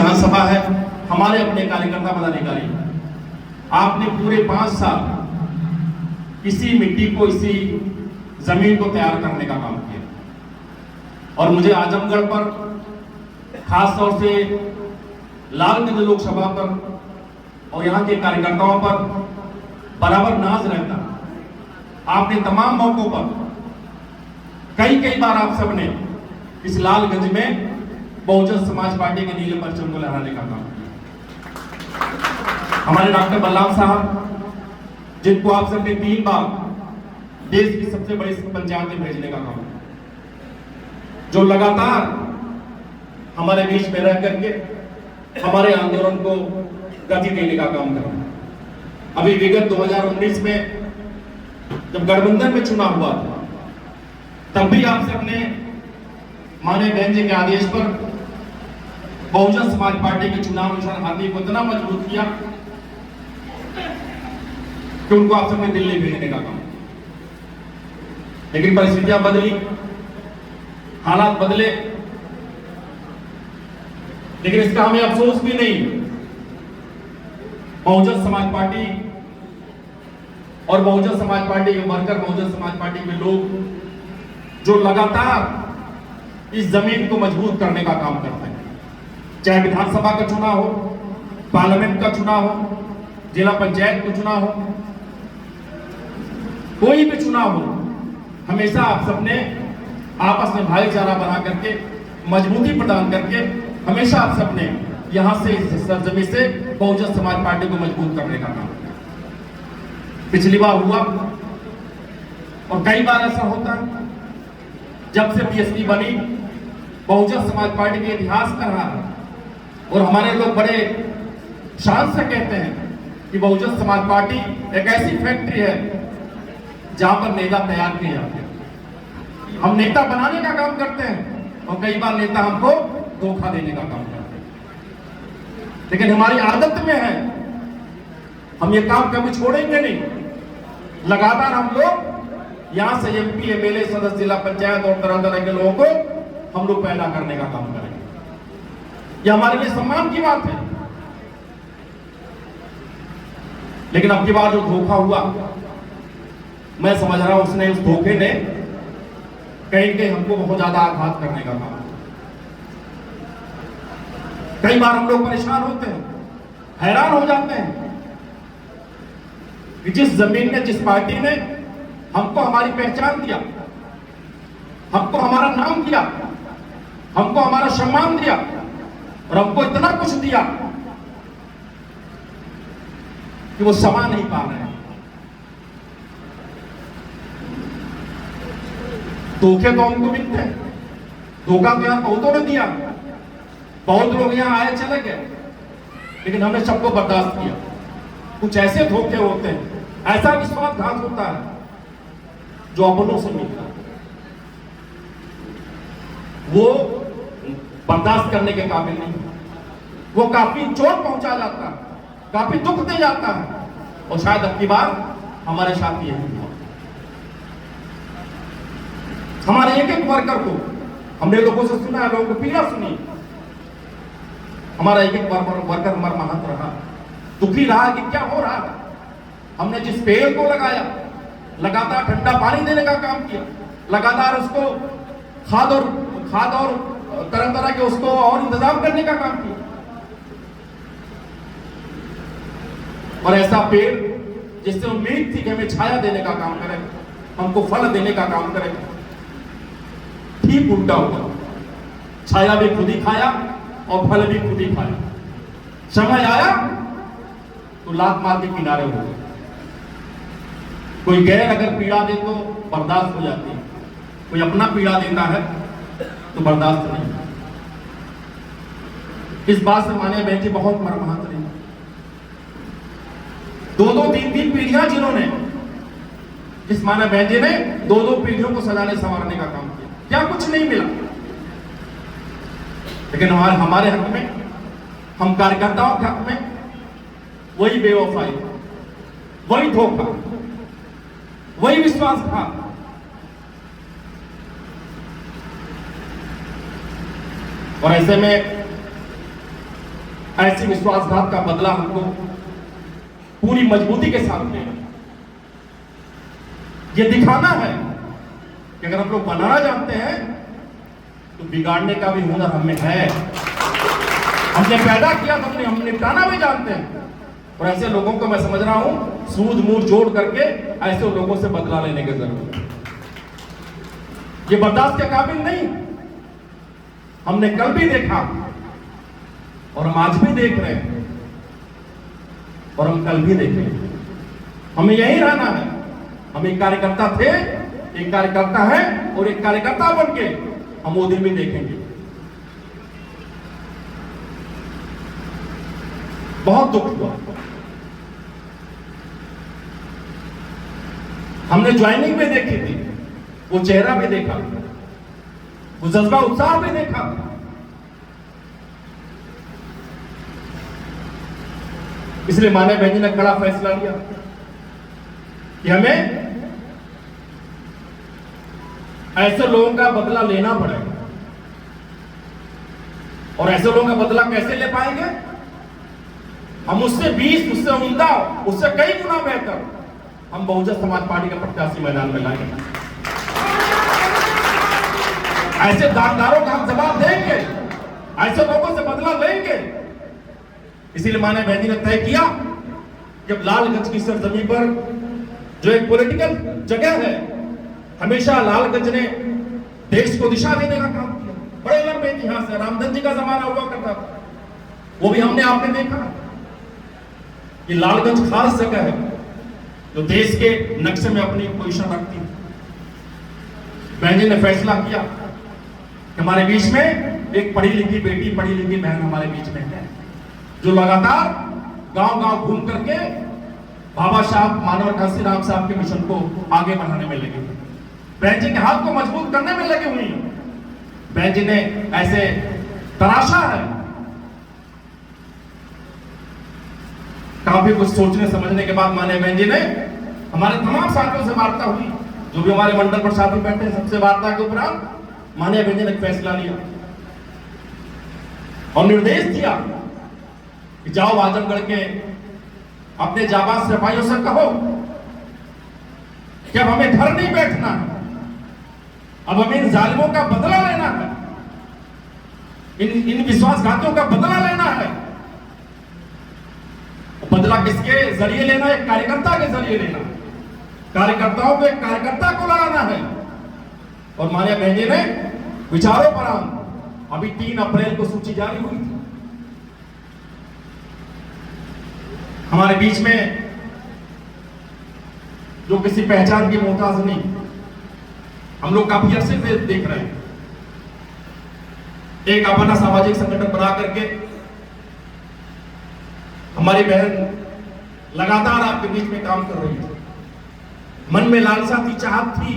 विधानसभा है, हमारे अपने कार्यकर्ता पदाधिकारी, आपने पूरे 5 साल इसी मिट्टी को, इसी जमीन को तैयार करने का काम किया। और मुझे आजमगढ़ पर, खास तौर से लालगंज लोकसभा पर और यहाँ के कार्यकर्ताओं पर बराबर नाज रहता। आपने तमाम मौकों पर कई बार आप सबने इस लालगंज में बहुजन समाज पार्टी के नीले परचम को लहराने का काम किया। हमारे डॉक्टर बलराम साहब, जिनको आप सबने 3 बार देश की सबसे बड़ी पंचायत में भेजने का काम किया, जो लगातार हमारे बीच में रह करके हमारे आंदोलन को गति देने का काम कर रहे हैं। अभी विगत 2019 में जब गठबंधन में चुनाव हुआ था, तब भी आप सबने माननीय बहन जी के आदेश पर बहुजन समाज पार्टी के चुनाव निशान हाथी को इतना मजबूत किया कि उनको आप सबने दिल्ली भेजने का काम। लेकिन परिस्थितियां बदली, हालात बदले, लेकिन इसका हमें अफसोस भी नहीं। बहुजन समाज पार्टी और बहुजन समाज पार्टी के वर्कर, बहुजन समाज पार्टी के लोग जो लगातार इस जमीन को मजबूत करने का काम करते हैं, चाहे विधानसभा का चुनाव हो, पार्लियामेंट का चुनाव हो, जिला पंचायत का चुनाव हो, कोई भी चुनाव हो, हमेशा आप सबने आपस में भाईचारा बना करके, मजबूती प्रदान करके, हमेशा आप सबने यहां से, इस सरजमी से बहुजन समाज पार्टी को मजबूत करने का काम किया। पिछली बार हुआ और कई बार ऐसा होता है। जब से बीएसपी बनी, बहुजन समाज पार्टी के इतिहास का रहा है और हमारे लोग बड़े शान से कहते हैं कि बहुजन समाज पार्टी एक ऐसी फैक्ट्री है जहां पर नेता तैयार किए जाते हैं। हम नेता बनाने का काम करते हैं और कई बार नेता हमको धोखा देने का काम करते हैं, लेकिन हमारी आदत में है, हम ये काम कभी छोड़ेंगे नहीं। लगातार हम लोग यहां से एमपी, एमएलए, सदस्य, जिला पंचायत और तरह तरह के लोगों को हम लोग पैदा करने का काम करेंगे। ये हमारे लिए सम्मान की बात है। लेकिन अब की बार जो धोखा हुआ, मैं समझ रहा हूं उसने, उस धोखे ने कहीं हमको बहुत ज्यादा आघात करने का काम। कई बार हम लोग परेशान होते हैं, हैरान हो जाते हैं कि जिस जमीन ने, जिस पार्टी ने हमको हमारी पहचान दिया, हमको हमारा नाम दिया, हमको हमारा सम्मान दिया और हमको इतना कुछ दिया कि वो समा नहीं पा रहे हैं। धोखे तो हमको मिलते हैं, धोखा तो यहां बहुतों ने दिया, बहुत लोग यहां आए चले गए, लेकिन हमने सबको बर्दाश्त किया। कुछ ऐसे धोखे होते हैं, ऐसा विश्वासघात होता है जो अपनों से मिलता है, वो बर्दाश्त करने के काबिल नहीं, वो काफी चोट पहुंचा जाता है, काफी दुख दे जाता है। और शायद अब की बार हमारे साथ ये हुआ। हमारे एक एक वर्कर को हमने लोगों से सुना है, लोगों को पीड़ा सुनी। हमारा एक एक वर्कर मरमाहत रहा, दुखी रहा कि क्या हो रहा है। हमने जिस पेड़ को लगाया, लगातार ठंडा पानी देने का काम किया, लगातार उसको खाद और तरह तरह के उसको और इंतजाम करने का काम किया, और ऐसा पेड़ जिससे उम्मीद थी कि हमें छाया देने का काम करे, हमको फल देने का काम करे, ठीक उल्टा हुआ। छाया भी खुद ही खाया और फल भी खुद ही खाया। समय आया तो लात मार के किनारे हो गए। कोई गैर अगर पीड़ा दे तो बर्दाश्त हो जाती है, कोई अपना पीड़ा देता है तो बर्दाश्त नहीं। इस बात से माने बहन जी बहुत मरमाहत रही। 2-2, 3-3 पीढ़ियां जिन्होंने, इस माने बहन जी ने 2-2 पीढ़ियों को सजाने संवारने का काम किया, क्या कुछ नहीं मिला। लेकिन हमारे हक में, हम कार्यकर्ताओं के हक में वही बेवफाई, वही धोखा, वही विश्वासघात। और ऐसे में ऐसे विश्वासघात का बदला हमको पूरी मजबूती के साथ लेना, ये दिखाना है कि अगर हम लोग बनाना जानते हैं तो बिगाड़ने का भी हुनर हमें है। हमने पैदा किया तो हम निपटाना भी जानते हैं। और ऐसे लोगों को मैं समझ रहा हूं सूद मूड जोड़ करके ऐसे लोगों से बदला लेने की जरूरत है। ये बर्दाश्त के काबिल नहीं। हमने कल भी देखा और हम आज भी देख रहे हैं और हम कल भी देखेंगे। हमें यही रहना है। हम एक कार्यकर्ता थे, एक कार्यकर्ता है और एक कार्यकर्ता बन के हम वो दिन भी देखेंगे। बहुत दुख हुआ। हमने ज्वाइनिंग में देखी थी, वो चेहरा भी देखा, वो जज्बा उत्साह भी देखा। इसलिए माननीय बहन जी ने कड़ा फैसला लिया कि हमें ऐसे लोगों का बदला लेना पड़ेगा। और ऐसे लोगों का बदला कैसे ले पाएंगे? हम उससे 20, उससे उम्दा, उससे कई गुना बेहतर हम बहुजन समाज पार्टी का प्रत्याशी मैदान में लाएंगे। ऐसे दागदारों का हम जवाब देंगे, ऐसे लोगों से बदला लेंगे। इसीलिए माननीय बहन जी ने तय किया जब लालगंज की सरजमी पर जो एक पॉलिटिकल जगह है, हमेशा लालगंज ने देश को दिशा देने का काम किया। बड़े लंबे इतिहास है, रामधन जी का जमाना हुआ करता था, वो भी हमने आपने देखा। ये लालगंज खास जगह है जो देश के नक्शे में अपनी पोजीशन रखती है। बहन जी ने फैसला किया कि हमारे बीच में एक पढ़ी लिखी बेटी, पढ़ी लिखी बहन हमारे बीच में है, जो लगातार गांव-गांव घूम करके बाबा साहब मानव काशीराम साहब के मिशन को आगे बढ़ाने में लगी हुई। बहन जी के हाथ को मजबूत करने में लगी हुई। बहन जी ने ऐसे तराशा है, काफी कुछ सोचने समझने के बाद माननीय बहन जी ने हमारे तमाम साथियों से वार्ता हुई, जो भी हमारे मंडल पर साथी बैठे हैं, सबसे वार्ता के उपरांत माननीय बहन जी ने फैसला लिया और निर्देश दिया कि जाओ आजमगढ़ के अपने जाबाज सिपाहियों से कहो कि अब हमें घर नहीं बैठना है, अब हमें इन जालिमों का बदला लेना है, इन विश्वासघातियों का बदला लेना है। बदला किसके जरिए लेना है? कार्यकर्ता के जरिए लेना। कार्यकर्ताओं को एक कार्यकर्ता को लड़ाना है। और माननीय बहन जी ने विचारों पर अभी 3 अप्रैल को सूची जारी हुई थी। हमारे बीच में जो किसी पहचान की मोहताज नहीं, हम लोग काफी अरसे से देख रहे हैं, एक अपना सामाजिक संगठन बना करके हमारी बहन लगातार आपके बीच में काम कर रही है। मन में लालसा थी, चाहत थी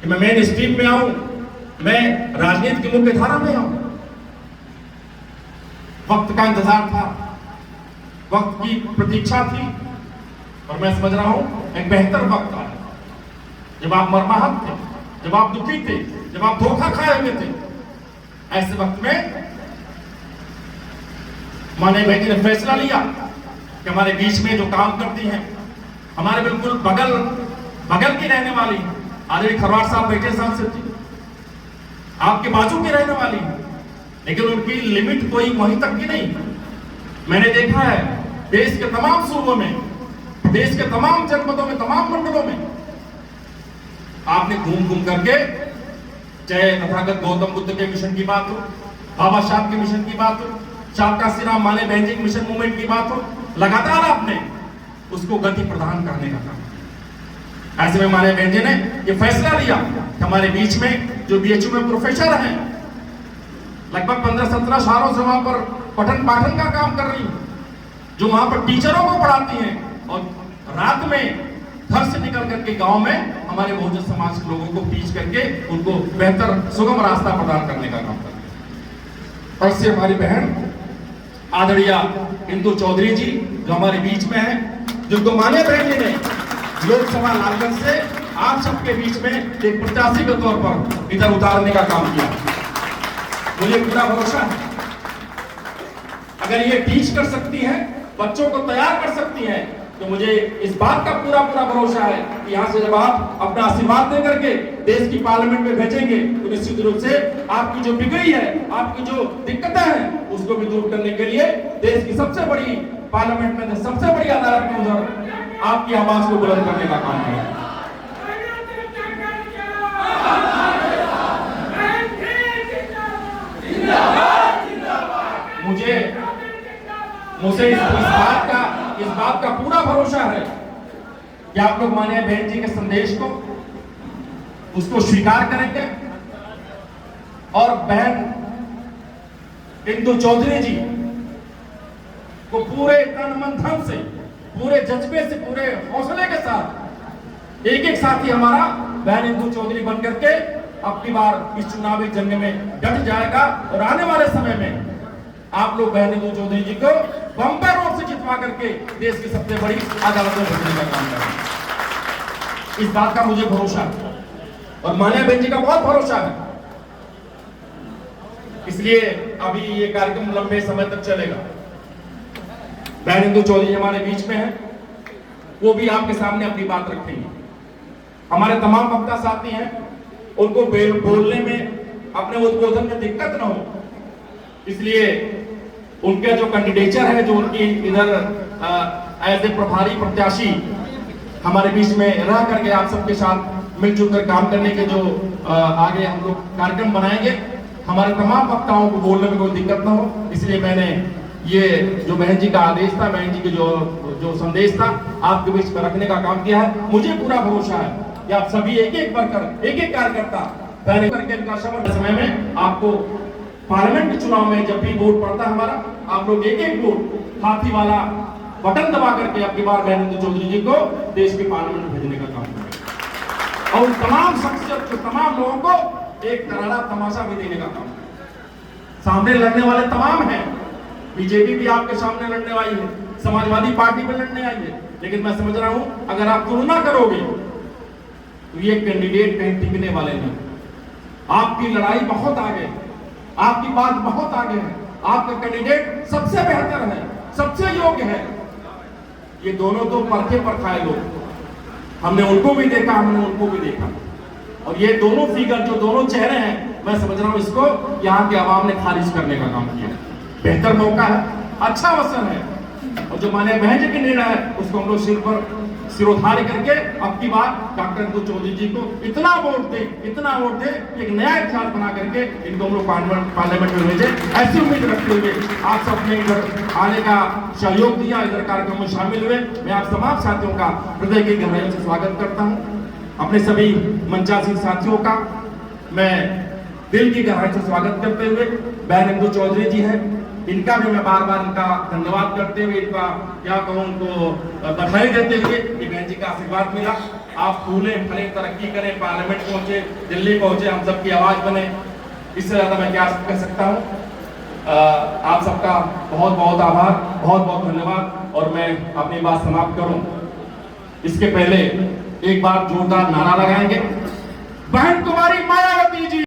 कि मैं मेन स्ट्रीम में आऊं, मैं राजनीति की मुख्य धारा में आऊं। वक्त का इंतजार था, वक्त की प्रतीक्षा थी और मैं समझ रहा हूं एक बेहतर वक्त आया जब आप मर्माहत थे, जब आप दुखी थे, जब आप धोखा खाए हुए थे। ऐसे वक्त में माननीय बहन जी ने फैसला लिया कि हमारे बीच में जो काम करती हैं, हमारे बिल्कुल बगल की रहने वाली आदरणीय खरवार साहब बैठे सांसद जी, आपके बाजू की रहने वाली, लेकिन उनकी लिमिट कोई वहीं तक की नहीं। मैंने देखा है देश के तमाम सूबों में, देश के तमाम जनपदों में, तमाम मंडलों में आपने घूम घूम करके, चाहे तथागत गौतम बुद्ध के मिशन की बात हो, बाबा साहब के मिशन की बात हो, साहब काशीराम माने बहन जी मिशन मूवमेंट की बात हो, लगातार आपने उसको गति प्रदान करने का काम किया। ऐसे में माने बहन जी ने ये फैसला लिया कि हमारे बीच में जो बीएचयू में प्रोफेसर हैं, लगभग 15-17 सालों से वहां पर पठन पाठन का काम कर रही, जो वहां पर टीचरों को पढ़ाती हैं और रात में घर से निकल करके गांव में हमारे बहुजन समाज के लोगों को टीच करके उनको बेहतर सुगम रास्ता प्रदान करने का काम करती है। और इससे हमारी बहन आदरणीय इंदु चौधरी जी जो हमारे बीच में है, जिनको माननीय बहन जी ने लोकसभा लालगंज से आप सबके बीच में एक प्रत्याशी के तौर पर इधर उतारने का काम किया। मुझे पूरा भरोसा है अगर ये टीच कर सकती हैं, बच्चों को तैयार कर सकती हैं, तो मुझे इस बात का पूरा भरोसा है कि यहाँ से जब आप अपना आशीर्वाद दे करके देश की पार्लियामेंट में भेजेंगे तो निश्चित रूप से आपकी जो बिगड़ी है, आपकी जो दिक्कतें हैं, उसको भी दूर करने के लिए देश की सबसे बड़ी पार्लियामेंट में सबसे बड़ी अदालत में उधर आपकी आवाज को बुलंद करने का काम करें। मुझे इस बात का पूरा भरोसा है कि आप लोग माननीय बहन जी के संदेश को उसको स्वीकार करेंगे और बहन इंदु चौधरी जी को पूरे तन मन धन से, पूरे जज्बे से, पूरे हौसले के साथ एक साथी हमारा बहन इंदु चौधरी बन करके अपनी बार इस चुनावी जंग में डट जाएगा और आने वाले समय में आप लोग बहन इंदु चौधरी जी को बम्पर वोट से जितवा करके देश की सबसे बड़ी अदालत में भेजने का काम करें। इस बात का मुझे भरोसा है और माननीय बहन जी का बहुत भरोसा है। इसलिए अभी ये कार्यक्रम लंबे समय तक चलेगा। बहन इंदु चौधरी हमारे बीच में है, वो भी आपके सामने अपनी बात रखेंगे। हमारे तमाम वक्ता साथी हैं, उनको बोलने में, अपने उद्बोधन में दिक्कत न हो, इसलिए उनके जो कैंडिडेचर है, जो उनकी इधर एज ए प्रभारी प्रत्याशी हमारे बीच में रह करके आप सबके साथ मिलजुल कर काम करने के जो आगे हम लोग कार्यक्रम बनाएंगे, हमारे तमाम वक्ताओं को बोलने में कोई दिक्कत ना हो, इसलिए मैंने ये जो बहन जी का आदेश था, बहन जी के जो संदेश था, आपके बीच में रखने का काम किया है। मुझे पूरा भरोसा है कि आप सभी एक वर्कर, एक कार्यकर्ता पहले करके इनका समय में आपको पार्लियामेंट के चुनाव में जब भी वोट पड़ता है हमारा, आप लोग एक वोट हाथी वाला बटन दबा करके आपकी बार बहन इंदु चौधरी जी को देश के पार्लियामेंट में भेजने का काम करें और तमाम शख्सियत को, तमाम लोगों को एक करारा तमाशा भी देने का काम करें। सामने लड़ने वाले तमाम हैं, बीजेपी भी आपके सामने लड़ने वाली है, समाजवादी पार्टी में लड़ने आई है, लेकिन मैं समझ रहा हूं अगर आप तुलना करोगे तो ये कैंडिडेट कहीं टिकने वाले नहीं। आपकी लड़ाई बहुत आगे, आपकी बात बहुत आगे है, आपका कैंडिडेट सबसे बेहतर है, सबसे योग्य है। ये दोनों तो परखे पर खाए लोग, हमने उनको भी देखा, हमने उनको भी देखा, और ये दोनों फिगर, जो दोनों चेहरे हैं, मैं समझ रहा हूं इसको यहाँ के आवाम ने खारिज करने का काम किया। बेहतर मौका है, अच्छा अवसर है, और जो माननीय बहन जी की निर्णय है उसको हम लोग सिर पर सिरोधार्य करके अब की बार डॉक्टर इंदु चौधरी जी को इतना वोट दे एक नया इतिहास बना करके इनको हम लोग पार्लियामेंट में भेजे, ऐसी उम्मीद रखते हुए आप सबने इधर आने का सहयोग दिया, इधर कार्यक्रम में शामिल हुए। मैं आप तमाम साथियों का हृदय की गहराइयों से स्वागत करता हूँ। अपने सभी मंचासीन साथियों का मैं दिल की गहराई से स्वागत करते हुए, बहन इंदु चौधरी जी है, इनका भी मैं बार बार इनका धन्यवाद करते हुए, इनका क्या कहूँ, उनको बधाई देते हुए कि बहन जी का आशीर्वाद मिला, आप फूले फले, तरक्की करें, पार्लियामेंट पहुंचे, दिल्ली पहुंचे, हम सबकी आवाज बने, इससे ज्यादा मैं क्या कह सकता हूँ। आप सबका बहुत बहुत आभार, बहुत बहुत धन्यवाद, और मैं अपनी बात समाप्त करूं इसके पहले एक बार जोरदार नारा लगाएंगे, बहन तुम्हारी मायावती जी।